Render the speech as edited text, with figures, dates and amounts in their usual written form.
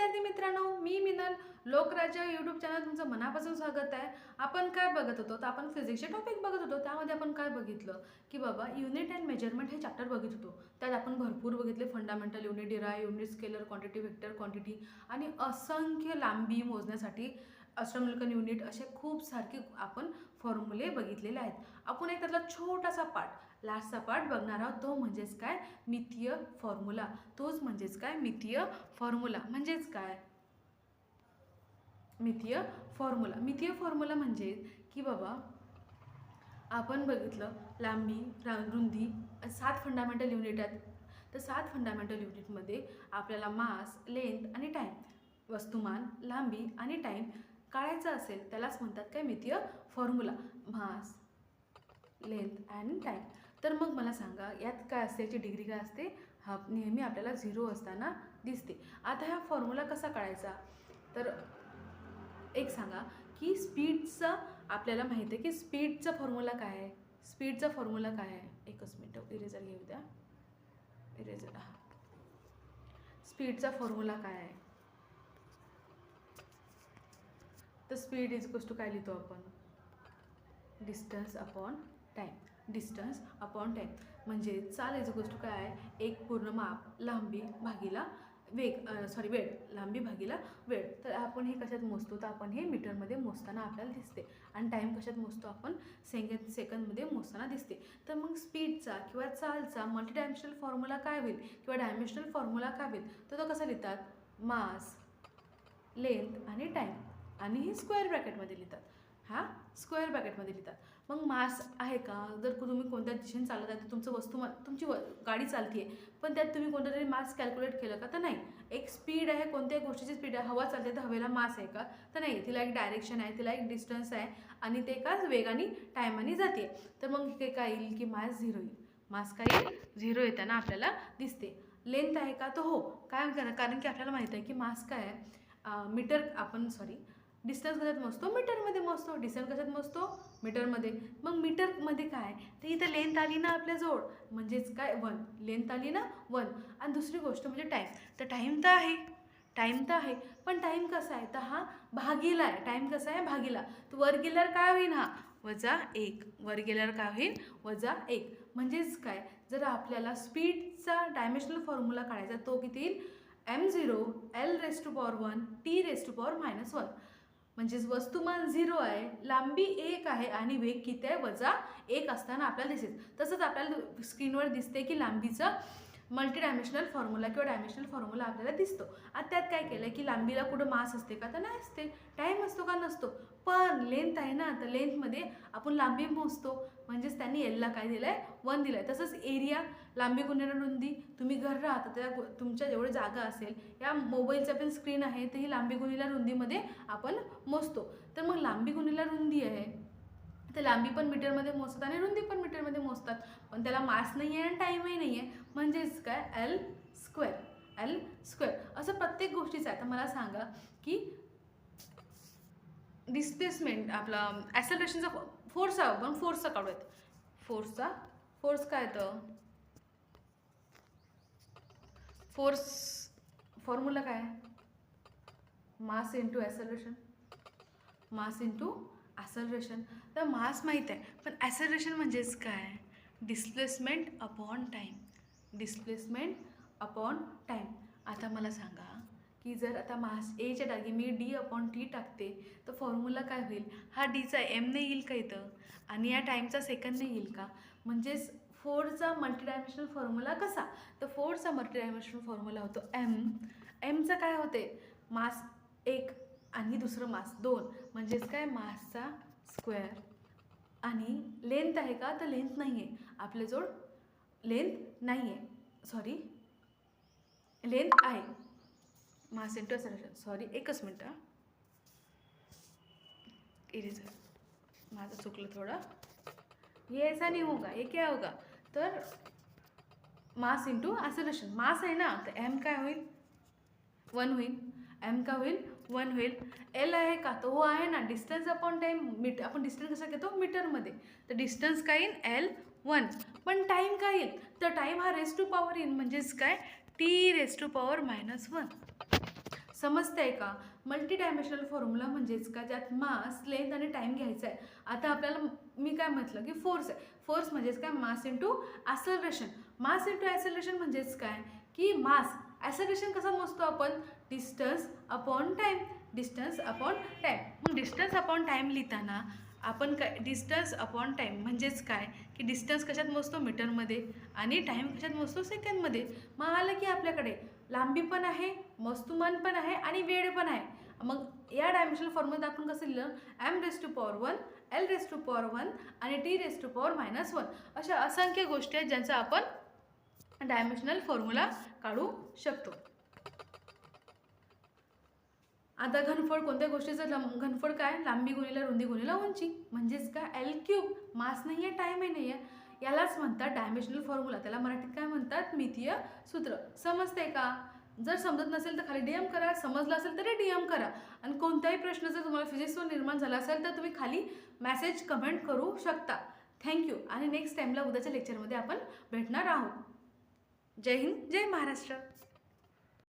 विद्यार्थी मित्रांनो, मी Minal Lokrajya YouTube channel तुमचं मनापासून स्वागत आहे. आपण काय बघत होतो तर आपण फिजिक्सचे टॉपिक बघत होतो. त्यामध्ये आपण काय बघितलं की बाबा युनिट अँड मेजरमेंट हे चॅप्टर बघत होतो. त्यात आपण भरपूर बघितले fundamental unit, derived unit, scalar quantity, vector quantity आणि असंख्य लांबी मोजण्यासाठी अस्ट्रोनॉमिकल युनिट असे खूप सारखे आपण फॉर्म्युले बघितलेले आहेत. आपण एक त्यातला छोटासा पार्ट लास्टचा पार्ट बघणार आहोत. तो म्हणजेच काय मितीय फॉर्म्युला. तोच म्हणजेच काय मितीय फॉर्म्युला म्हणजेच काय मितीय फॉर्म्युला. मितीय फॉर्म्युला म्हणजे की बाबा आपण बघितलं लांबी रुंदी 7 फंडामेंटल युनिट आहेत. तर 7 फंडामेंटल युनिटमध्ये आपल्याला मास, लेंथ आणि टाईम, वस्तुमान, लांबी आणि टाईम काढायचं असेल त्यालाच म्हणतात काय मितीय फॉर्म्युला. मास, लेंथ आणि टाईम. तर मग मला सांगा यात काय असते, याची डिग्री काय असते, हा नेहमी आपल्याला 0 असताना दिसते. आता हा फॉर्म्युला कसा काढायचा, तर एक सांगा की स्पीडचा आपल्याला माहिती आहे की स्पीडचा फॉर्म्युला काय आहे. स्पीडचा फॉर्म्युला काय आहे, एकच मिनटं इरेजर घेऊ द्या. इरेजर, स्पीडचा फॉर्म्युला काय आहे, तर स्पीड इज इक्वल्स टू काय लिहितो आपण, distance upon time. Distance upon time म्हणजे चाल इज इक्वल्स टू काय आहे, एक पूर्ण माप लांबी भागीला वेग, वेळ, लांबी भागीला वेळ. तर आपण हे कशात मोजतो, तर आपण हे मीटरमध्ये मोजताना आपल्याला दिसते. आणि टाईम कशात मोजतो आपण, सेकंदमध्ये मोजताना दिसते. तर मग स्पीडचा किंवा चालचा मल्टीडायमेन्शनल फॉर्म्युला काय होईल किंवा डायमेन्शनल फॉर्म्युला काय होईल, तर तो कसा लिहितात, मास, लेंथ आणि टाईम आणि हे स्क्वेअर ब्रॅकेटमध्ये लिहितात. हा स्क्वेअर ब्रॅकेटमध्ये लिहितात. मग मास आहे का, जर तुम्ही कोणत्या दिशेने चालत आहे तर तुमचं वस्तुमान, तुमची गाडी चालते आहे पण त्यात तुम्ही कोणतं तरी मास कॅल्क्युलेट केलं का, तर नाही. एक स्पीड आहे, कोणत्याही गोष्टीची स्पीड आहे, हवा चालते तर हवेला मास आहे का, तर नाही. तिला एक डायरेक्शन आहे, तिला एक डिस्टन्स आहे आणि ते एकाच वेगाने टायमाने जाते. तर मग हे काय येईल की मास 0 येईल. मास काय येईल, 0 येताना आपल्याला दिसते. लेंथ आहे का, तर हो. काय कारण की आपल्याला माहिती आहे की मास काय आहे, मीटर, आपण डिस्टन्स कशात मोजतो, मीटरमध्ये मोजतो. डिस्टन्स कशात मोजतो, मीटरमध्ये. मग मीटरमध्ये काय, तर इथं लेंथ आली ना आपल्याजवळ, म्हणजेच काय 1. लेंथ आली ना 1. आणि दुसरी गोष्ट म्हणजे टाईम. तर टाईम तर आहे पण टाईम कसा आहे, तर हा भागीला आहे. टाईम कसा आहे, भागीला. तर वर गेल्यावर काय होईल, हा -1. वर गेल्यावर काय होईल, -1. म्हणजेच काय, जर आपल्याला स्पीडचा डायमेन्शनल फॉर्म्युला काढायचा तो किती येईल, m0 l⁻⁴ t⁻⁻1. म्हणजेच वस्तुमान 0 आहे, लांबी 1 आहे आणि वेग किती आहे, -1 असताना आपल्याला दिसेल. तसंच आपल्याला स्क्रीनवर दिसते की लांबीचा मल्टीडायमेन्शनल फॉर्म्युला किंवा डायमेन्शनल फॉर्म्युला आपल्याला दिसतो. आता त्यात काय केलं की लांबीला कुठं मास असते का, तर नाही असते. टाईम असतो का, नसतो. पण लेंथ आहे ना, तर लेंथमध्ये आपण लांबी मोजतो. म्हणजेच त्यांनी एलला काय दिलं आहे, 1 दिलं आहे. तसंच एरिया, लांबी गुणिले रुंदी. तुम्ही घर राहता त्या तुमच्या जेवढी जागा असेल, या मोबाईलचं पण स्क्रीन आहे तर ही लांबी गुणिले रुंदीमध्ये आपण मोजतो. तर मग लांबी गुणिले रुंदी आहे, तर लांबी पण मीटरमध्ये मोजतात आणि रुंदी पण मीटरमध्ये मोजतात. पण त्याला मास नाही आहे आणि टाईमही नाही आहे. म्हणजेच काय, एल स्क्वेअर. असं प्रत्येक गोष्टीचं आहे. आता मला सांगा की डिस्प्लेसमेंट, आपला ॲक्सेलरेशनचा फोर्स आहे, आपण फोर्सचा काढूयात. फोर्स काय, तर फोर्स फॉर्म्युला काय आहे, mass into acceleration. Mass into acceleration. तर मास माहीत आहे पण ॲक्सेलरेशन म्हणजेच काय, डिस्प्लेसमेंट अपॉन टाईम. आता मला सांगा की जर आता मास एच्या जागी मी d/t टाकते तर फॉर्म्युला काय होईल, हा डीचा एमने येईल का इथं आणि या टाईमचा सेकंडने येईल का. म्हणजेच फोर्सचा मल्टीडायमेन्शनल फॉर्म्युला कसा, तर फोर्सचा मल्टीडायमेन्शनल फॉर्म्युला होतो एमचं काय होते, मास 1 आणि दुसरं मास 2. म्हणजेच काय, मासचा स्क्वेअर. आणि लेंथ आहे का, तर लेंथ नाही आहे आपल्याजवळ, लेंथ आहे. मास इंटू ॲक्सेलरेशन, एकच मिनटं, इरेजर माझं चुकलं थोडं. ये ऐसा नहीं होगा, ये क्या होगा, तर मास इंटू ॲक्सेलरेशन. मास आहे ना, तर एम काय होईल, 1 होईल. एम का होईल, 1 होईल. एल आहे का, तो हो आहे ना, डिस्टन्स अपॉन टाईम. आपण डिस्टन्स कसा घेतो, मीटरमध्ये. तर डिस्टन्स काय येईल, L1. पण टाईम काय येईल, तर टाईम हा रेस टू पॉवर येईल. म्हणजेच काय, t⁻⁻1. समजतंय का? मल्टी डायमेन्शनल फॉर्म्युला म्हणजेच का ज्यात मास, लेंथ आणि टाईम घ्यायचा आहे. आता आपल्याला मी काय म्हटलं की फोर्स आहे. फोर्स म्हणजेच काय? Mass into acceleration. Mass into acceleration म्हणजेच काय की मास ॲक्सेलरेशन कसा मोजतो आपण? Distance upon time. Distance upon time. मग डिस्टन्स अपॉन टाईम लिहिताना आपण काय डिस्टन्स अपॉन टाईम म्हणजेच काय की डिस्टन्स कशात मोजतो? मीटरमध्ये आणि टाईम कशात मोजतो? सेकंडमध्ये. मग आलं की आपल्याकडे लांबी पण आहे, वस्तुमान पण आहे आणि वेळ पण आहे. मग या डायमेन्शनल फॉर्म्युल्यात आपण कसं लिहिलं? m⁻1, l⁻1 आणि t⁻⁻1 अशा असंख्य गोष्टी आहेत ज्यांचा आपण डायमेन्शनल फॉर्म्युला काढू शकतो. आता घनफळ कोणत्या गोष्टीचं घनफळ काय? लांबी गुणिले रुंदी गुणिले उंची म्हणजेच काय? L3. मास नाही आहे, टाईम नाही आहे. यालाच म्हणतात डायमेन्शनल फॉर्म्युला. त्याला मराठीत काय म्हणतात? मितीय सूत्र. समजते का? जर समजत नसेल तर खाली DM करा, समजलं असेल तरी DM करा. आणि कोणताही प्रश्न जर तुम्हाला फिजिक्सवर निर्माण झाला असेल तर तुम्ही खाली मेसेज कमेंट करू शकता. थँक्यू. आणि नेक्स्ट टाईमला उद्याच्या लेक्चरमध्ये आपण भेटणार आहोत. जय हिंद, जय महाराष्ट्र.